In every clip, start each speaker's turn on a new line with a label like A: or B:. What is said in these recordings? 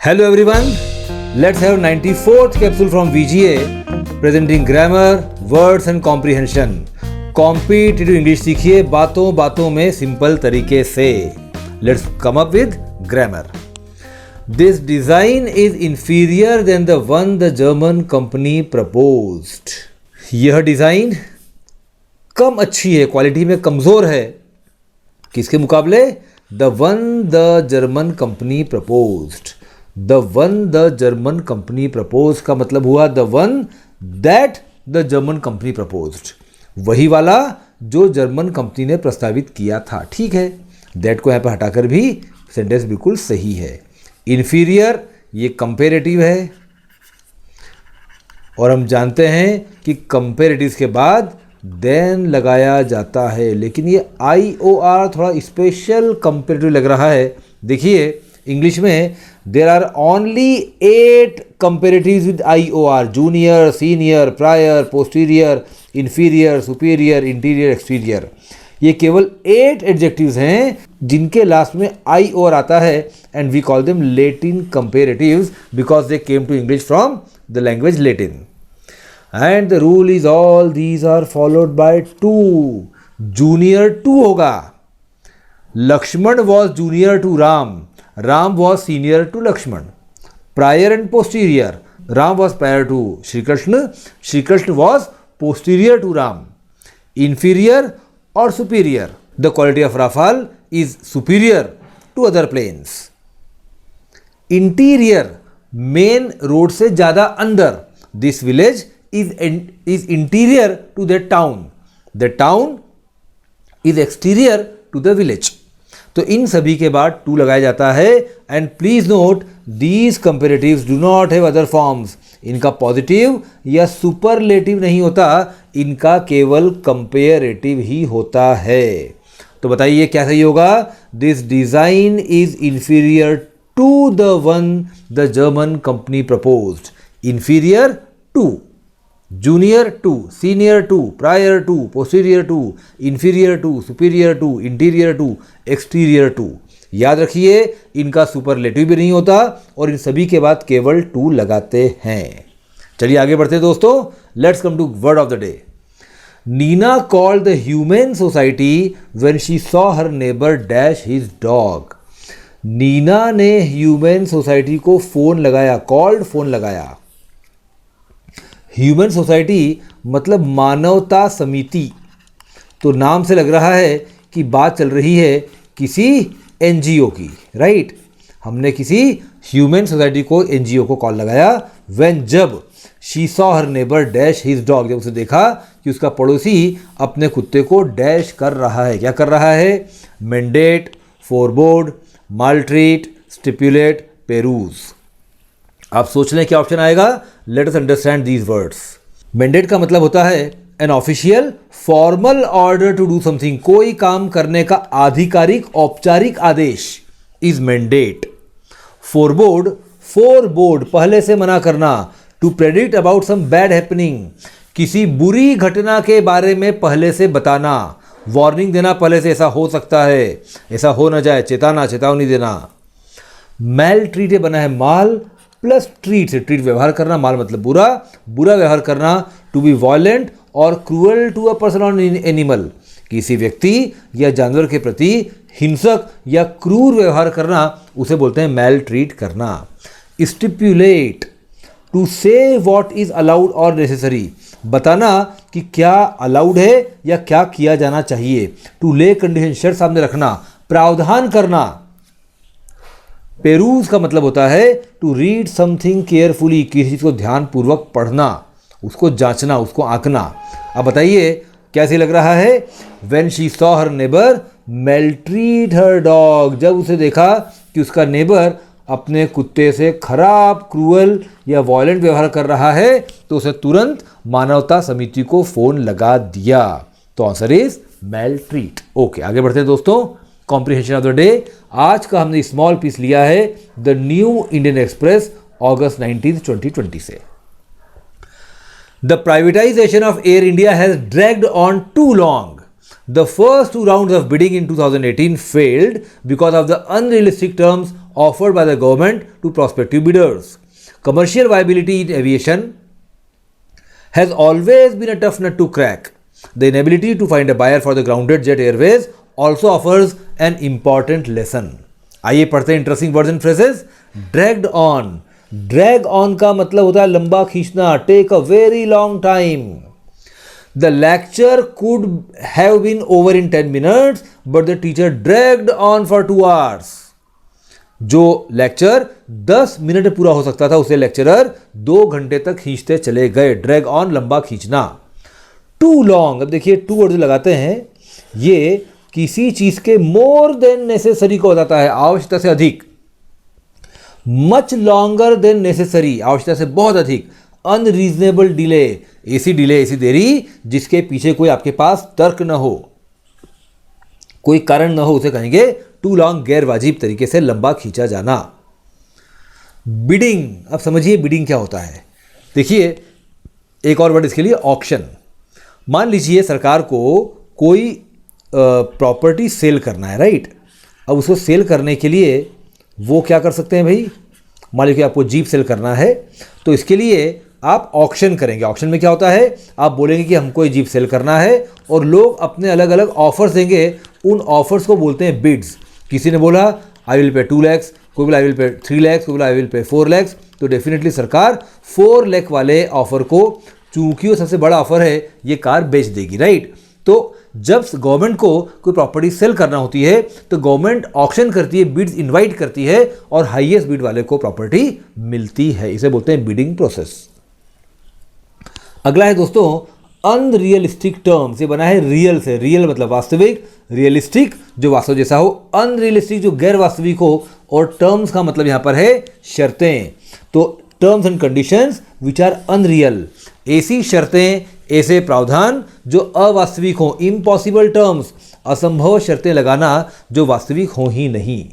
A: Hello everyone, let's have 94th capsule from VGA presenting grammar, words and comprehension. Competitive English सीखिए बातों बातों में simple तरीके से. Let's come up with grammar. This design is inferior than the one the German company proposed. यह design कम अच्छी है, quality में कमज़ोर है. किसके मुकाबले? The one the German company proposed. The one the German company proposed का मतलब हुआ the one that the German company proposed. वही वाला जो जर्मन कंपनी ने प्रस्तावित किया था. ठीक है, that को यहाँ पर हटाकर भी सेंटेंस बिल्कुल सही है. Inferior ये कंपेरेटिव है और हम जानते हैं कि कंपेरेटिव के बाद देन लगाया जाता है, लेकिन ये IOR थोड़ा स्पेशल कंपेरेटिव लग रहा है. देखिए इंग्लिश में there are only 8 comparatives with IOR: junior, senior, prior, posterior, inferior, superior, interior, exterior. ये केवल 8 एडजेक्टिव्स हैं जिनके लास्ट में IOR आता है, and we call them Latin comparatives because they came to English from the language Latin. And the rule is all these are followed by 2. Junior to होगा. Lakshman was junior to Ram. Ram was senior to Lakshman. Prior and posterior. Ram was prior to Shri Krishna. Shri Krishna was posterior to Ram. Inferior or superior. The quality of Rafale is superior to other planes. Interior. Main road से ज़्यादा अंदर. This village is interior to the town. The town is exterior to the village. तो इन सभी के बाद to लगाया जाता है. And please note these comparatives do not have other forms. इनका पॉजिटिव या सुपरलेटिव नहीं होता, इनका केवल कंपेरेटिव ही होता है. तो बताइए क्या सही होगा? This design is inferior to the one the German company proposed. Inferior to, junior to, senior to, prior to, posterior to, inferior to, superior to, interior to, exterior to. याद रखिए इनका सुपरलेटिव भी नहीं होता और इन सभी के बाद केवल टू लगाते हैं. चलिए आगे बढ़ते हैं दोस्तों. Let's come to word of the day. Nina called the human society when she saw her neighbour dash his dog. Nina ने ह्यूमन सोसाइटी को फोन लगाया. कॉल्ड फोन लगाया. ह्यूमन सोसाइटी मतलब मानवता समिति. तो नाम से लग रहा है कि बात चल रही है किसी NGO की, राइट. हमने किसी ह्यूमन सोसाइटी को NGO को कॉल लगाया. व्हेन जब she saw her neighbour dash his dog, जब उसे देखा कि उसका पड़ोसी अपने कुत्ते को डैश कर रहा है. क्या कर रहा है? Mandate, forbode, maltreat, stipulate, peruse. आप सोच लें क्या ऑप्शन आएगा. Let us understand these words. Mandate का मतलब होता है an official formal order to do something. कोई काम करने का आधिकारिक औपचारिक आदेश इज मैंडेट. फोरबोर्ड, फोरबोर्ड पहले से मना करना. To predict about some bad happening. किसी बुरी घटना के बारे में पहले से बताना, वार्निंग देना पहले से, ऐसा हो सकता है, ऐसा हो ना जाए, चेताना, चेतावनी देना. मैल ट्रीट बना है माल प्लस ट्रीट से. ट्रीट व्यवहार करना, माल मतलब बुरा, बुरा व्यवहार करना. टू बी वॉयलेंट और क्रूअल टू अ पर्सन और एनिमल. किसी व्यक्ति या जानवर के प्रति हिंसक या क्रूर व्यवहार करना उसे बोलते हैं मैल ट्रीट करना. स्टिपुलेट, टू से व्हाट इज अलाउड और नेसेसरी. बताना कि क्या अलाउड है या क्या किया जाना चाहिए. टू ले कंडीशन, शर्त सामने रखना, प्रावधान करना. पेरूज का मतलब होता है टू रीड समथिंग केयरफुली. किसी चीज़ को ध्यानपूर्वक पढ़ना, उसको जांचना, उसको आंकना. अब बताइए कैसे लग रहा है? When she saw her neighbour maltreat her dog. जब उसे देखा कि उसका नेबर अपने कुत्ते से खराब, क्रूअल या वॉयलेंट व्यवहार कर रहा है, तो उसे तुरंत मानवता समिति को फोन लगा दिया. तो आंसर इज मेल्ट्रीट. ओके, आगे बढ़ते हैं दोस्तों. Comprehension of the day. आज का हमने स्मॉल पीस लिया है the New Indian Express August 19, 2020 से. The privatisation of Air India has dragged on too long. The first two rounds of bidding in 2018 failed because of the unrealistic terms offered by the government to prospective bidders. Commercial viability in aviation has always been a tough nut to crack. The inability to find a buyer for the grounded jet airways also offers an important lesson. आइए पढ़ते हैं interesting words and phrases. Dragged on. Drag on का मतलब होता है लंबा खींचना, take a very long time. The lecture could have been over in 10 minutes, but the teacher dragged on for 2 hours. जो लेक्चर 10 मिनट पूरा हो सकता था उसे लेक्चरर 2 घंटे तक खींचते चले गए. ड्रैग ऑन लंबा खींचना. Too long. अब देखिए टू वर्ड लगाते हैं, ये किसी चीज के मोर देन नेसेसरी को बताता है, आवश्यकता से अधिक. मच लॉन्गर देन नेसेसरी, आवश्यकता से बहुत अधिक. अनरीजनेबल डिले, ऐसी डिले, ऐसी देरी जिसके पीछे कोई आपके पास तर्क न हो, कोई कारण न हो, उसे कहेंगे टू लॉन्ग. गैर वाजिब तरीके से लंबा खींचा जाना. बिडिंग. अब समझिए बिडिंग क्या होता है. देखिए एक और वर्ड इसके लिए, ऑक्शन. मान लीजिए सरकार को कोई प्रॉपर्टी सेल करना है, राइट. अब उसको सेल करने के लिए वो क्या कर सकते हैं भाई. मान लीजिए आपको जीप सेल करना है, तो इसके लिए आप ऑक्शन करेंगे. ऑक्शन में क्या होता है, आप बोलेंगे कि हमको ये जीप सेल करना है और लोग अपने अलग अलग ऑफर्स देंगे. उन ऑफर्स को बोलते हैं बिड्स. किसी ने बोला आई विल पे 2 lakhs, कोई बोला आई विल पे 3 lakhs, कोई बोला आई विल पे 4 lakhs. तो डेफिनेटली सरकार 4 लाख वाले ऑफर को, चूंकि वो सबसे बड़ा ऑफर है, ये कार बेच देगी, राइट. तो जब गवर्नमेंट को कोई प्रॉपर्टी सेल करना होती है तो गवर्नमेंट ऑक्शन करती है, बिड्स इनवाइट करती है और हाईएस्ट बिड वाले को प्रॉपर्टी मिलती है. इसे बोलते हैं बिडिंग प्रोसेस. अगला है दोस्तों अनरियलिस्टिक टर्म्स. ये बना है रियल से. रियल मतलब वास्तविक, रियलिस्टिक जो वास्तव जैसा हो, अनरियलिस्टिक जो गैर वास्तविक हो, और टर्म्स का मतलब यहां पर है शर्तें. तो terms and conditions which are unreal, ऐसी शर्तें, ऐसे प्रावधान जो अवास्तविक हो. इम्पॉसिबल टर्म्स, असंभव शर्तें लगाना जो वास्तविक हो ही नहीं.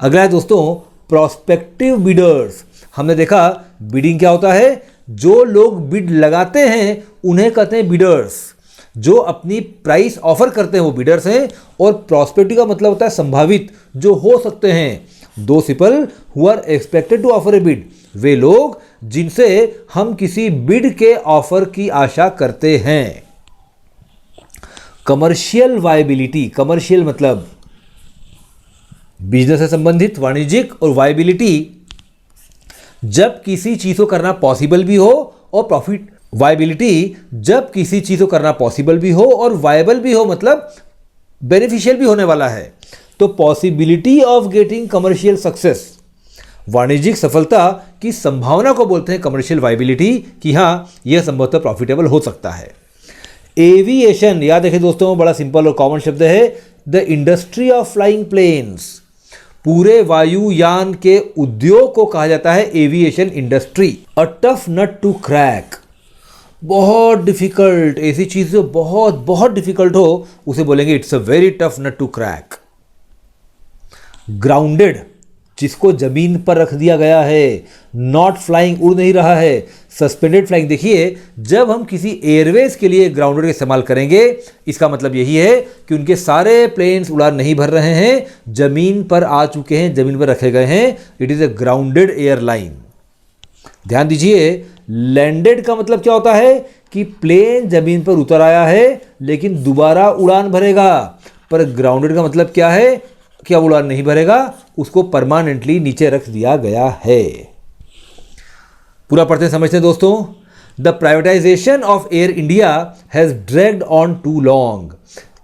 A: अगला है दोस्तों प्रोस्पेक्टिव बिडर्स. हमने देखा बिडिंग क्या होता है, जो लोग बिड लगाते हैं उन्हें कहते हैं बिडर्स. जो अपनी प्राइस ऑफर करते हैं वो बिडर्स हैं. और प्रोस्पेक्टिव का मतलब होता है संभावित, जो हो सकते हैं. Those people who are expected to offer a bid, वे लोग जिनसे हम किसी बिड के ऑफर की आशा करते हैं. Commercial viability. कमर्शियल मतलब बिजनेस से संबंधित, वाणिज्यिक. और वायबिलिटी जब किसी चीज को करना पॉसिबल भी हो और प्रॉफिट. वायबिलिटी जब किसी चीज को करना पॉसिबल भी हो और वायबल भी हो, मतलब बेनिफिशियल भी होने वाला है. तो possibility of getting commercial success, वाणिज्यिक सफलता की संभावना को बोलते हैं कमर्शियल वायबिलिटी, कि हाँ यह संभवतः प्रॉफिटेबल हो सकता है. एविएशन. याद रखें दोस्तों, बड़ा सिंपल और कॉमन शब्द है. The industry of flying planes. पूरे वायुयान के उद्योग को कहा जाता है aviation industry. A tough nut to crack. बहुत डिफिकल्ट, ऐसी चीज जो बहुत बहुत डिफिकल्ट हो उसे बोलेंगे it's a very tough nut to crack. Grounded, जिसको जमीन पर रख दिया गया है. नॉट फ्लाइंग, उड़ नहीं रहा है. Suspended flying. देखिए जब हम किसी एयरवेज के लिए ग्राउंडेड का इस्तेमाल करेंगे, इसका मतलब यही है कि उनके सारे प्लेन्स उड़ान नहीं भर रहे हैं, जमीन पर आ चुके हैं, जमीन पर रखे गए हैं. It is a grounded airline. ध्यान दीजिए, लैंडेड का मतलब क्या होता है कि प्लेन जमीन पर उतर आया है लेकिन दोबारा उड़ान भरेगा. पर ग्राउंडेड का मतलब क्या है, क्या उड़ान नहीं भरेगा, उसको परमानेंटली नीचे रख दिया गया है. पूरा पढ़ते समझते हैं दोस्तों. The privatisation of Air India has dragged on too long.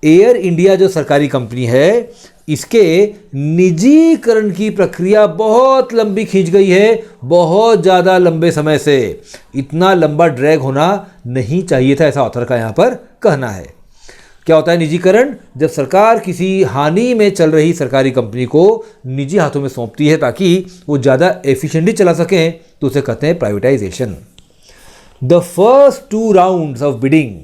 A: Air India जो सरकारी कंपनी है, इसके निजीकरण की प्रक्रिया बहुत लंबी खींच गई है, बहुत ज़्यादा लंबे समय से. इतना लंबा ड्रैग होना नहीं चाहिए था, ऐसा ऑथर का यहाँ पर कहना है. क्या होता है निजीकरण, जब सरकार किसी हानि में चल रही सरकारी कंपनी को निजी हाथों में सौंपती है ताकि वो ज़्यादा एफिशिएंटली चला सकें, तो उसे कहते हैं privatisation. The first 2 rounds of bidding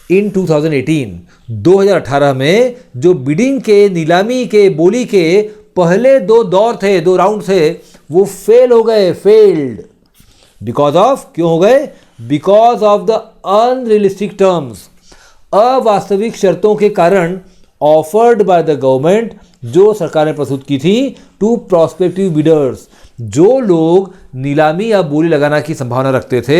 A: in 2018, 2018 में जो बिडिंग के, नीलामी के, बोली के पहले 2 दौर थे, 2 राउंड थे, वो फेल हो गए. फेल्ड बिकॉज ऑफ, क्यों हो गए, because of the unrealistic terms. अवास्तविक शर्तों के कारण ऑफर्ड बाय द गवर्नमेंट जो सरकार ने प्रस्तुत की थी टू प्रोस्पेक्टिव बिडर्स। जो लोग नीलामी या बोली लगाना की संभावना रखते थे,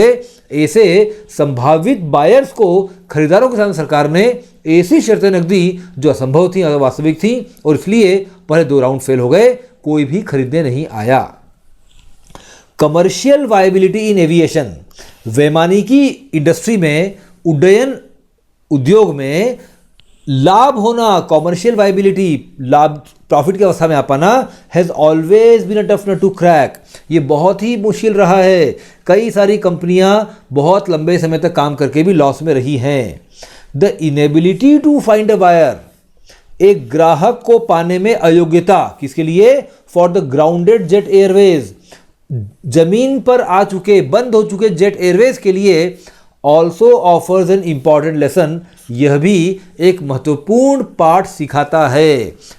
A: ऐसे संभावित बायर्स को खरीदारों के सामने सरकार ने ऐसी शर्तें रख दी जो असंभव थी, वास्तविक थी, और इसलिए पहले 2 राउंड फेल हो गए, कोई भी खरीदने नहीं आया। कमर्शियल वायबिलिटी इन एविएशन, वैमानिकी इंडस्ट्री में, उड्डयन उद्योग में लाभ होना, कॉमर्शियल वायबिलिटी, लाभ प्रॉफिट की अवस्था में आ पाना, has always been a tough nut to crack. ये बहुत ही मुश्किल रहा है। कई सारी कंपनियां बहुत लंबे समय तक काम करके भी लॉस में रही हैं। The inability to find a buyer, एक ग्राहक को पाने में अयोग्यता, किसके लिए? For the grounded Jet Airways, जमीन पर आ चुके, बंद हो चुके जेट एयरवेज के लिए। Also offers an important lesson, यह भी एक महत्वपूर्ण पाठ सिखाता है,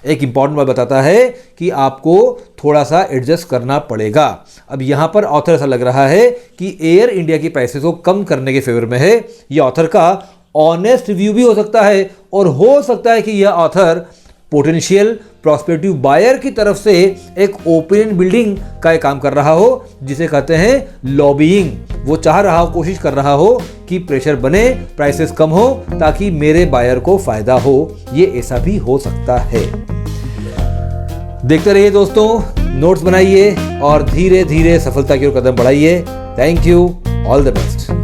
A: एक इंपॉर्टेंट बात बताता है कि आपको थोड़ा सा एडजस्ट करना पड़ेगा। अब यहाँ पर ऑथर ऐसा लग रहा है कि एयर इंडिया की प्राइसेस को कम करने के फेवर में है। यह ऑथर का ऑनेस्ट रिव्यू भी हो सकता है, और हो सकता है कि यह ऑथर पोटेंशियल प्रॉस्पेक्टिव बायर की तरफ से एक ओपिनियन बिल्डिंग का एक काम कर रहा हो, जिसे कहते हैं लॉबिंग। वो चाह रहा हो, कोशिश कर रहा हो कि प्रेशर बने, प्राइसेस कम हो, ताकि मेरे बायर को फायदा हो। ये ऐसा भी हो सकता है। देखते रहिए दोस्तों, नोट्स बनाइए और धीरे धीरे सफलता की ओर कदम बढ़ाइए। Thank you, all the best.